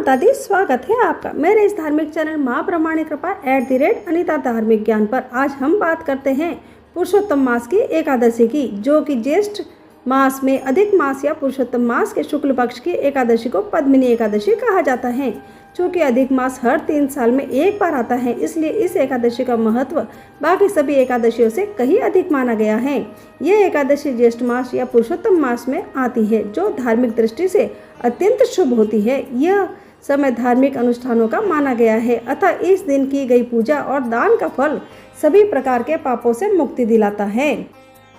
माता दी, स्वागत है आपका मेरे इस धार्मिक चैनल माँ प्रमाणिक कृपा @अनिता धार्मिक ज्ञान पर। आज हम बात करते हैं पुरुषोत्तम मास की एकादशी की, जो कि ज्येष्ठ मास में अधिक मास या पुरुषोत्तम मास के शुक्ल पक्ष की एकादशी को पद्मिनी एकादशी कहा जाता है। चूँकि अधिक मास हर 3 साल में एक बार आता है, इसलिए इस एकादशी का महत्व बाकी सभी एकादशियों से कहीं अधिक माना गया है। यह एकादशी ज्येष्ठ मास या पुरुषोत्तम मास में आती है, जो धार्मिक दृष्टि से अत्यंत शुभ होती है। यह समय धार्मिक अनुष्ठानों का माना गया है, अतः इस दिन की गई पूजा और दान का फल सभी प्रकार के पापों से मुक्ति दिलाता है।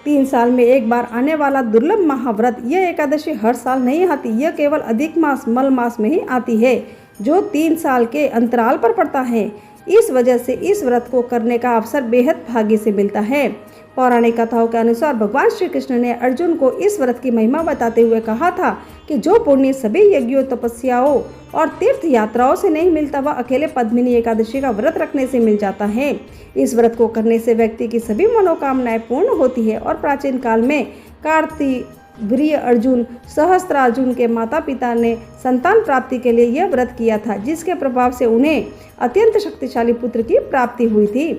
3 साल में एक बार आने वाला दुर्लभ महाव्रत, यह एकादशी हर साल नहीं आती, यह केवल अधिक मास मल मास में ही आती है, जो 3 साल के अंतराल पर पड़ता है। इस वजह से इस व्रत को करने का अवसर बेहद भाग्य से मिलता है। पौराणिक कथाओं के अनुसार भगवान श्री कृष्ण ने अर्जुन को इस व्रत की महिमा बताते हुए कहा था कि जो पुण्य सभी यज्ञों, तपस्याओं और तीर्थ यात्राओं से नहीं मिलता, वह अकेले पद्मिनी एकादशी का व्रत रखने से मिल जाता है। इस व्रत को करने से व्यक्ति की सभी मनोकामनाएं पूर्ण होती है। और प्राचीन काल में कार्तिवीर्य अर्जुन सहस्त्रार्जुन के माता पिता ने संतान प्राप्ति के लिए यह व्रत किया था, जिसके प्रभाव से उन्हें अत्यंत शक्तिशाली पुत्र की प्राप्ति हुई थी।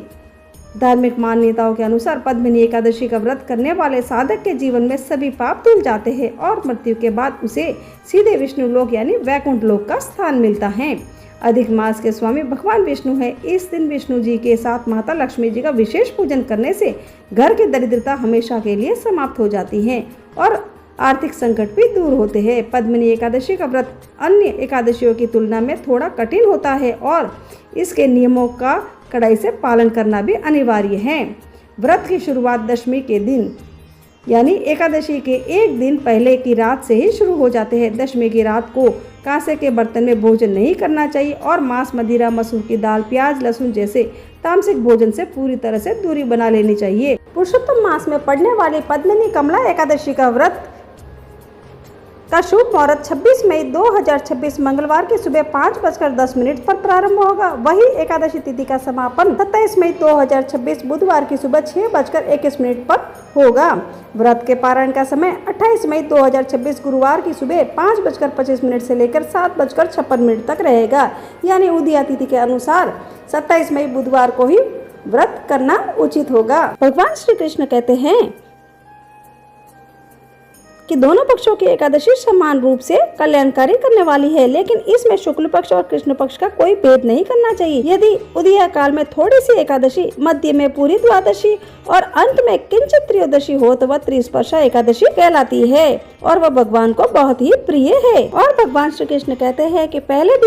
धार्मिक मान्यताओं के अनुसार पद्मिनी एकादशी का व्रत करने वाले साधक के जीवन में सभी पाप धुल जाते हैं और मृत्यु के बाद उसे सीधे विष्णु लोक यानी वैकुंठ लोक का स्थान मिलता है। अधिक मास के स्वामी भगवान विष्णु है। इस दिन विष्णु जी के साथ माता लक्ष्मी जी का विशेष पूजन करने से घर की दरिद्रता हमेशा के लिए समाप्त हो जाती है और आर्थिक संकट भी दूर होते हैं। पद्मिनी एकादशी का व्रत अन्य एकादशियों की तुलना में थोड़ा कठिन होता है और इसके नियमों का कड़ाई से पालन करना भी अनिवार्य है। व्रत की शुरुआत दशमी के दिन यानी एकादशी के एक दिन पहले की रात से ही शुरू हो जाते हैं। दशमी की रात को कांसे के बर्तन में भोजन नहीं करना चाहिए और मांस, मदिरा, मसूर की दाल, प्याज, लहसुन जैसे तामसिक भोजन से पूरी तरह से दूरी बना लेनी चाहिए। पुरुषोत्तम मास में पड़ने वाली पद्मिनी कमला एकादशी का व्रत का शुभ मुहूर्त 26 मई 2026 मंगलवार की सुबह 5:10 पर प्रारंभ होगा। वही एकादशी तिथि का समापन 27 मई 2026 बुधवार की सुबह 6:21 पर होगा। व्रत के पारण का समय 28 मई 2026 गुरुवार की सुबह 5:25 से लेकर 7:56 तक रहेगा। यानी उदया तिथि के अनुसार 27 मई बुधवार को ही व्रत करना उचित होगा। भगवान श्री कृष्ण कहते हैं कि दोनों पक्षों की एकादशी समान रूप से कल्याणकारी करने वाली है, लेकिन इसमें शुक्ल पक्ष और कृष्ण पक्ष का कोई भेद नहीं करना चाहिए। यदि उदय काल में थोड़ी सी एकादशी, मध्य में पूरी द्वादशी और अंत में किंचित त्रयोदशी हो तो वह त्रिस्पर्शा एकादशी कहलाती है और वह भगवान को बहुत ही प्रिय है। और भगवान श्री कृष्ण कहते हैं कि पहले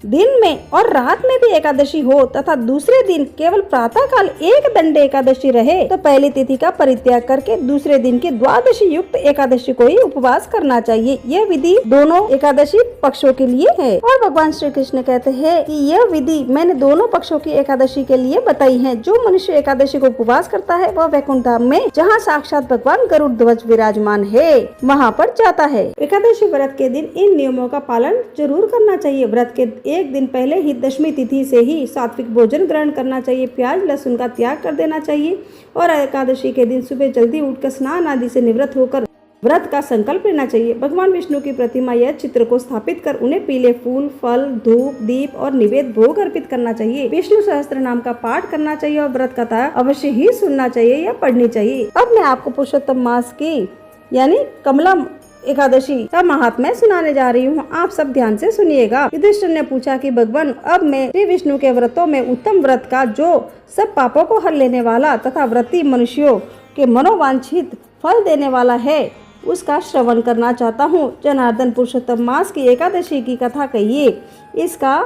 दिन में और रात में भी एकादशी हो तथा दूसरे दिन केवल प्रातः काल एक दंड एकादशी रहे तो पहली तिथि का परित्याग करके दूसरे दिन की द्वादशी युक्त एकादशी को ही उपवास करना चाहिए। यह विधि दोनों एकादशी पक्षों के लिए है। और भगवान श्री कृष्ण कहते हैं कि यह विधि मैंने दोनों पक्षों की एकादशी के लिए बताई है। जो मनुष्य एकादशी को उपवास करता है वह वैकुंठ धाम में, जहाँ साक्षात भगवान गरुड़ ध्वज विराजमान है, वहाँ पर जाता है। एकादशी व्रत के दिन इन नियमों का पालन जरूर करना चाहिए। व्रत के एक दिन पहले ही दशमी तिथि से ही सात्विक भोजन ग्रहण करना चाहिए। प्याज लहसुन का त्याग कर देना चाहिए और एकादशी के दिन सुबह जल्दी उठकर स्नान आदि से निवृत्त होकर व्रत का संकल्प लेना चाहिए। भगवान विष्णु की प्रतिमा या चित्र को स्थापित कर उन्हें पीले फूल, फल, धूप, दीप और निवेद भोग अर्पित करना चाहिए। विष्णु सहस्त्र नाम का पाठ करना चाहिए और व्रत कथा अवश्य ही सुनना चाहिए या पढ़नी चाहिए। अब मैं आपको पुरुषोत्तम मास की यानी कमला एकादशी का महात्म्य सुनाने जा रही हूँ। आप सब ध्यान से सुनिएगा। युधिष्ठिर ने पूछा कि भगवान, अब मैं श्री विष्णु के व्रतों में उत्तम व्रत का जो सब पापों को हर लेने वाला तथा व्रती मनुष्यों के मनोवांछित फल देने वाला है, उसका श्रवण करना चाहता हूँ। जनार्दन, पुरुषोत्तम मास की एकादशी की कथा कहिए। इसका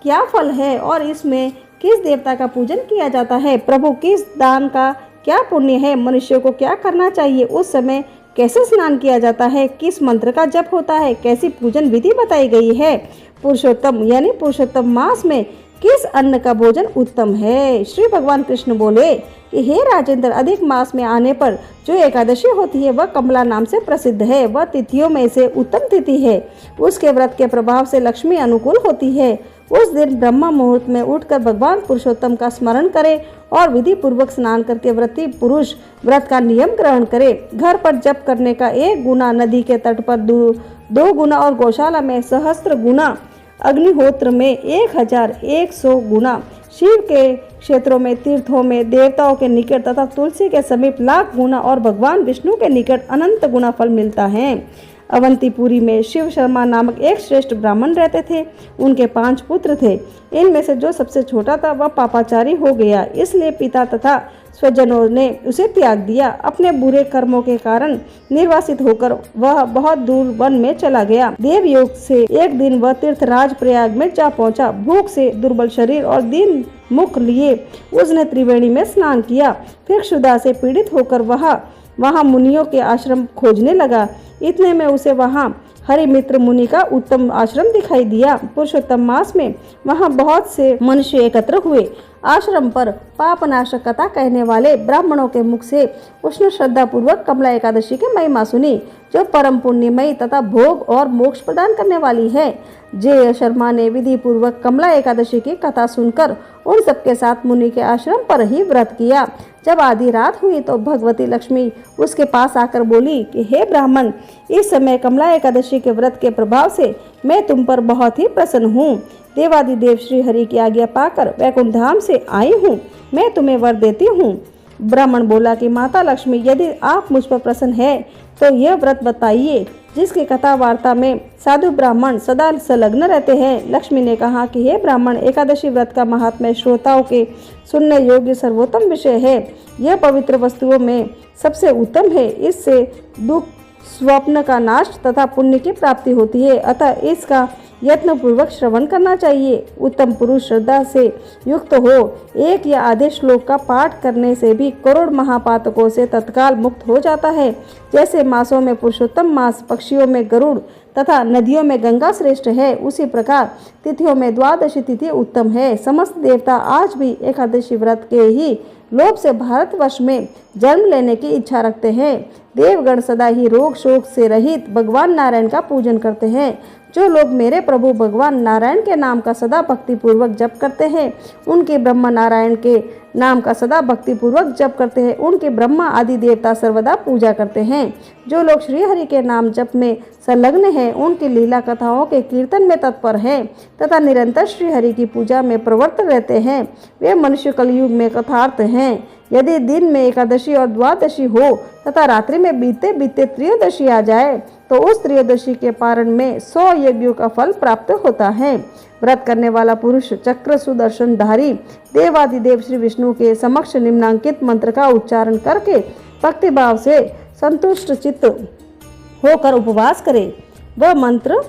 क्या फल है और इसमें किस देवता का पूजन किया जाता है? प्रभु, किस दान का क्या पुण्य है? मनुष्यों को क्या करना चाहिए? उस समय कैसे स्नान किया जाता है? किस मंत्र का जप होता है? कैसी पूजन विधि बताई गई है? पुरुषोत्तम यानी पुरुषोत्तम मास में किस अन्न का भोजन उत्तम है? श्री भगवान कृष्ण बोले कि हे राजेंद्र, अधिक मास में आने पर जो एकादशी होती है वह कमला नाम से प्रसिद्ध है। वह तिथियों में से उत्तम तिथि है। उसके व्रत के प्रभाव से लक्ष्मी अनुकूल होती है। उस दिन ब्रह्म मुहूर्त में उठकर भगवान पुरुषोत्तम का स्मरण करें और विधि पूर्वक स्नान करके व्रती पुरुष व्रत का नियम ग्रहण करे। घर पर जप करने का 1 गुना, नदी के तट पर 2 गुना और गौशाला में सहस्त्र गुना अग्निहोत्र में 1100 गुना, शिव के क्षेत्रों में, तीर्थों में, देवताओं के निकट तथा तुलसी के समीप लाख गुना और भगवान विष्णु के निकट अनंत गुना फल मिलता है। अवंतीपुरी में शिव शर्मा नामक एक श्रेष्ठ ब्राह्मण रहते थे। उनके 5 पुत्र थे। इनमें से जो सबसे छोटा था वह पापाचारी हो गया, इसलिए पिता तथा स्वजनों ने उसे त्याग दिया। अपने बुरे कर्मों के कारण निर्वासित होकर वह बहुत दूर वन में चला गया। देवयोग से एक दिन वह तीर्थराज प्रयाग में जा पहुंचा। भूख से दुर्बल शरीर और दीन मुख लिए उसने त्रिवेणी में स्नान किया। फिर क्षुधा से पीड़ित होकर वहाँ मुनियों के आश्रम खोजने लगा। इतने में उसे वहाँ हरिमित्र मुनि का उत्तम आश्रम दिखाई दिया। पुरुषोत्तम मास में वहाँ बहुत से मनुष्य एकत्र हुए। आश्रम पर पापनाशक कथा कहने वाले ब्राह्मणों के मुख से उसने श्रद्धा पूर्वक कमला एकादशी की महिमा सुनी, जो परम पुण्यमयी तथा भोग और मोक्ष प्रदान करने वाली है। जय शर्मा ने विधि पूर्वक कमला एकादशी की कथा सुनकर उन सबके साथ मुनि के आश्रम पर ही व्रत किया। जब आधी रात हुई तो भगवती लक्ष्मी उसके पास आकर बोली कि हे ब्राह्मण, इस समय कमला एकादशी के व्रत के प्रभाव से मैं तुम पर बहुत ही प्रसन्न हूँ। देवादिदेव श्री हरि की आज्ञा पाकर वैकुंठ धाम से आई हूँ। मैं तुम्हें वर देती हूँ। ब्राह्मण बोला कि माता लक्ष्मी, यदि आप मुझ पर प्रसन्न है तो यह व्रत बताइए जिसकी कथा वार्ता में साधु ब्राह्मण सदा संलग्न रहते हैं। लक्ष्मी ने कहा कि हे ब्राह्मण, एकादशी व्रत का महात्म्य श्रोताओं के सुनने योग्य सर्वोत्तम विषय है। यह पवित्र वस्तुओं में सबसे उत्तम है। इससे दुख, स्वप्न का नाश तथा पुण्य की प्राप्ति होती है। अतः इसका यत्न पूर्वक श्रवण करना चाहिए। उत्तम पुरुष श्रद्धा से युक्त हो। एक या आधे श्लोक का पाठ करने से भी करोड़ महापातकों से तत्काल मुक्त हो जाता है। जैसे मासों में पुरुषोत्तम मास, पक्षियों में गरुड़ तथा नदियों में गंगा श्रेष्ठ है, उसी प्रकार तिथियों में द्वादशी तिथि उत्तम है। समस्त देवता आज भी एकादशी व्रत के ही लोभ से भारतवर्ष में जन्म लेने की इच्छा रखते हैं। देवगण सदा ही रोग शोक से रहित भगवान नारायण का पूजन करते हैं। जो लोग मेरे प्रभु भगवान नारायण के नाम का सदा भक्ति पूर्वक जप करते हैं, उनके ब्रह्मा नारायण के नाम का सदा भक्ति पूर्वक जप करते हैं, उनके ब्रह्मा आदि देवता सर्वदा पूजा करते हैं। जो लोग श्री हरि के नाम जप में संलग्न हैं, उनकी लीला कथाओं के कीर्तन में तत्पर हैं तथा निरंतर श्री हरि की पूजा में प्रवृत्त रहते हैं, वे मनुष्य कलयुग में कथार्थ हैं। यदि दिन में एकादशी और द्वादशी हो तथा रात्रि में बीते बीते त्रयोदशी आ जाए तो उस त्रयोदशी के पारण में 100 यज्ञों का फल प्राप्त होता है। व्रत करने वाला पुरुष चक्र सुदर्शनधारी देवादिदेव श्री विष्णु के समक्ष निम्नांकित मंत्र का उच्चारण करके भक्ति भाव से संतुष्ट चित्त होकर उपवास करे। वह मंत्र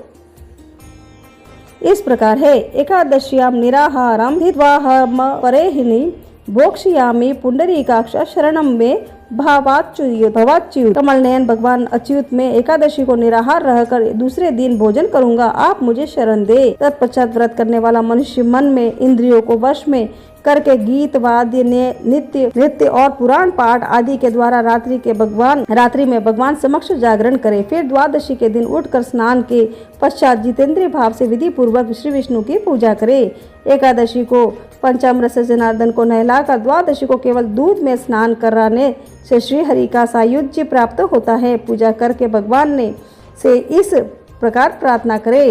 इस प्रकार है। एकादश्याम निराहारम हित्वाहम परेहिनी भोक्ष्यामि पुंडरीकाक्ष शरणम में भवाच्युत। कमल नयन भगवान अच्युत में एकादशी को निराहार रहकर दूसरे दिन भोजन करूंगा, आप मुझे शरण दे। तत्पश्चात व्रत करने वाला मनुष्य मन में इंद्रियों को वश में करके गीत वाद्य नृत्य और पुराण पाठ आदि के द्वारा रात्रि में भगवान समक्ष जागरण करे। फिर द्वादशी के दिन उठकर स्नान के पश्चात जितेंद्रिय भाव से विधि पूर्वक श्री विष्णु की पूजा करे। एकादशी को पंचामृत से जनार्दन को नहलाकर द्वादशी को केवल दूध में स्नान कराने से श्री हरि का सायुज्य प्राप्त होता है। पूजा करके भगवान ने से इस प्रकार प्रार्थना करे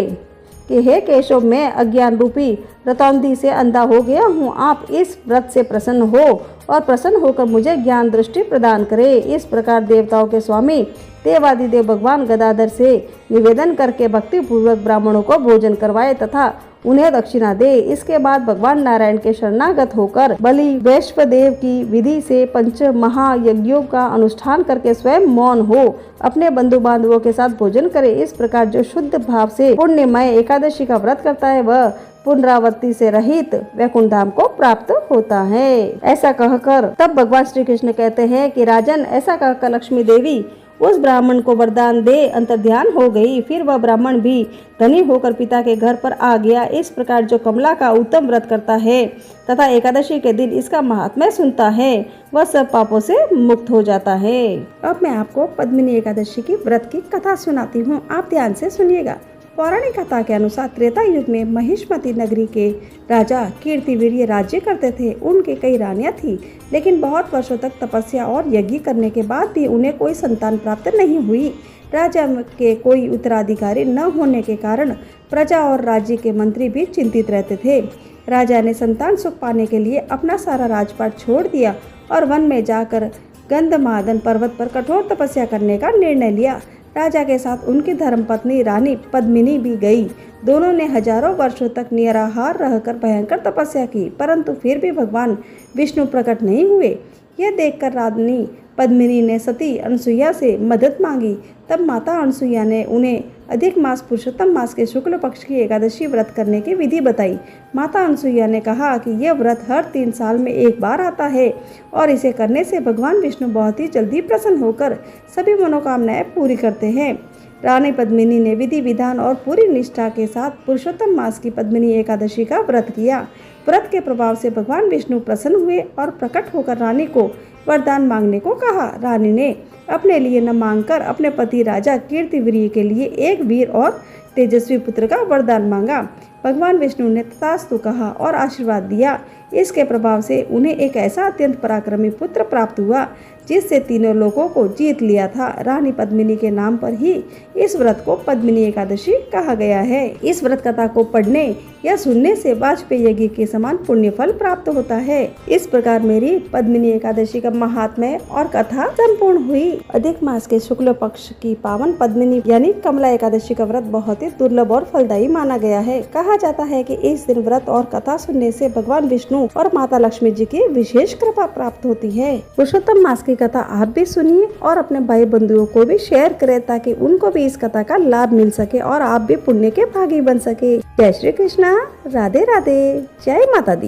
कि हे केशव, मैं अज्ञान रूपी रतौंधी से अंधा हो गया हूँ। आप इस व्रत से प्रसन्न हो और प्रसन्न होकर मुझे ज्ञान दृष्टि प्रदान करे। इस प्रकार देवताओं के स्वामी देवादिदेव भगवान गदाधर से निवेदन करके भक्ति पूर्वक ब्राह्मणों को भोजन करवाए तथा उन्हें दक्षिणा दे। इसके बाद भगवान नारायण के शरणागत होकर बलि वैश्वदेव की विधि से पंच महायज्ञों का अनुष्ठान करके स्वयं मौन हो अपने बंधु बांधवों के साथ भोजन करे। इस प्रकार जो शुद्ध भाव से पुण्यमय एकादशी का व्रत करता है वह पुनरावृत्ति से रहित वैकुंठ धाम को प्राप्त होता है। ऐसा कहकर तब भगवान श्री कृष्ण कहते हैं कि राजन, ऐसा कहकर लक्ष्मी देवी उस ब्राह्मण को वरदान दे अंतर्ध्यान हो गई। फिर वह ब्राह्मण भी धनी होकर पिता के घर पर आ गया। इस प्रकार जो कमला का उत्तम व्रत करता है तथा एकादशी के दिन इसका महात्म्य सुनता है, वह सब पापों से मुक्त हो जाता है। अब मैं आपको पद्मिनी एकादशी की व्रत की कथा सुनाती हूँ, आप ध्यान से सुनिएगा। पौराणिक कथा के अनुसार त्रेता युग में महिष्मती नगरी के राजा कीर्तिवीर्य राज्य करते थे। उनके कई रानियां थीं, लेकिन बहुत वर्षों तक तपस्या और यज्ञ करने के बाद भी उन्हें कोई संतान प्राप्त नहीं हुई। राजा के कोई उत्तराधिकारी न होने के कारण प्रजा और राज्य के मंत्री भी चिंतित रहते थे। राजा ने संतान सुख पाने के लिए अपना सारा राजपाट छोड़ दिया और वन में जाकर गंधमादन पर्वत पर कठोर तपस्या करने का निर्णय लिया। राजा के साथ उनकी धर्मपत्नी रानी पद्मिनी भी गई। दोनों ने हजारों वर्षों तक निराहार रहकर भयंकर तपस्या की, परंतु फिर भी भगवान विष्णु प्रकट नहीं हुए। यह देखकर रानी पद्मिनी ने सती अनसुईया से मदद मांगी। तब माता अनसुईया ने उन्हें अधिक मास पुरुषोत्तम मास के शुक्ल पक्ष की एकादशी व्रत करने की विधि बताई। माता अनसुईया ने कहा कि यह व्रत हर 3 साल में एक बार आता है और इसे करने से भगवान विष्णु बहुत ही जल्दी प्रसन्न होकर सभी मनोकामनाएं पूरी करते हैं। रानी पद्मिनी ने विधि विधान और पूरी निष्ठा के साथ पुरुषोत्तम मास की पद्मिनी एकादशी का व्रत किया। व्रत के प्रभाव से भगवान विष्णु प्रसन्न हुए और प्रकट होकर रानी को वरदान मांगने को कहा। रानी ने अपने लिए न मांगकर अपने पति राजा कीर्तिवीर्य के लिए एक वीर और तेजस्वी पुत्र का वरदान मांगा। भगवान विष्णु ने तथास्तु कहा और आशीर्वाद दिया। इसके प्रभाव से उन्हें एक ऐसा अत्यंत पराक्रमी पुत्र प्राप्त हुआ जिससे तीनों लोगों को जीत लिया था। रानी पद्मिनी के नाम पर ही इस व्रत को पद्मिनी एकादशी कहा गया है। इस व्रत कथा को पढ़ने या सुनने से वाजपेयी यज्ञ के समान पुण्य फल प्राप्त होता है। इस प्रकार मेरी पद्मिनी एकादशी का महात्म्य और कथा संपूर्ण हुई। अधिक मास के शुक्ल पक्ष की पावन पद्मिनी यानी कमला एकादशी का व्रत बहुत ही दुर्लभ और फलदायी माना गया है। कहा जाता है कि इस दिन व्रत और कथा सुनने से भगवान विष्णु और माता लक्ष्मी जी की विशेष कृपा प्राप्त होती है। पुरुषोत्तम मास की कथा आप भी सुनिए और अपने भाई बंधुओं को भी शेयर करें ताकि उनको भी इस कथा का लाभ मिल सके और आप भी पुण्य के भागी बन सके। जय श्री कृष्णा, राधे राधे, जय माता दी।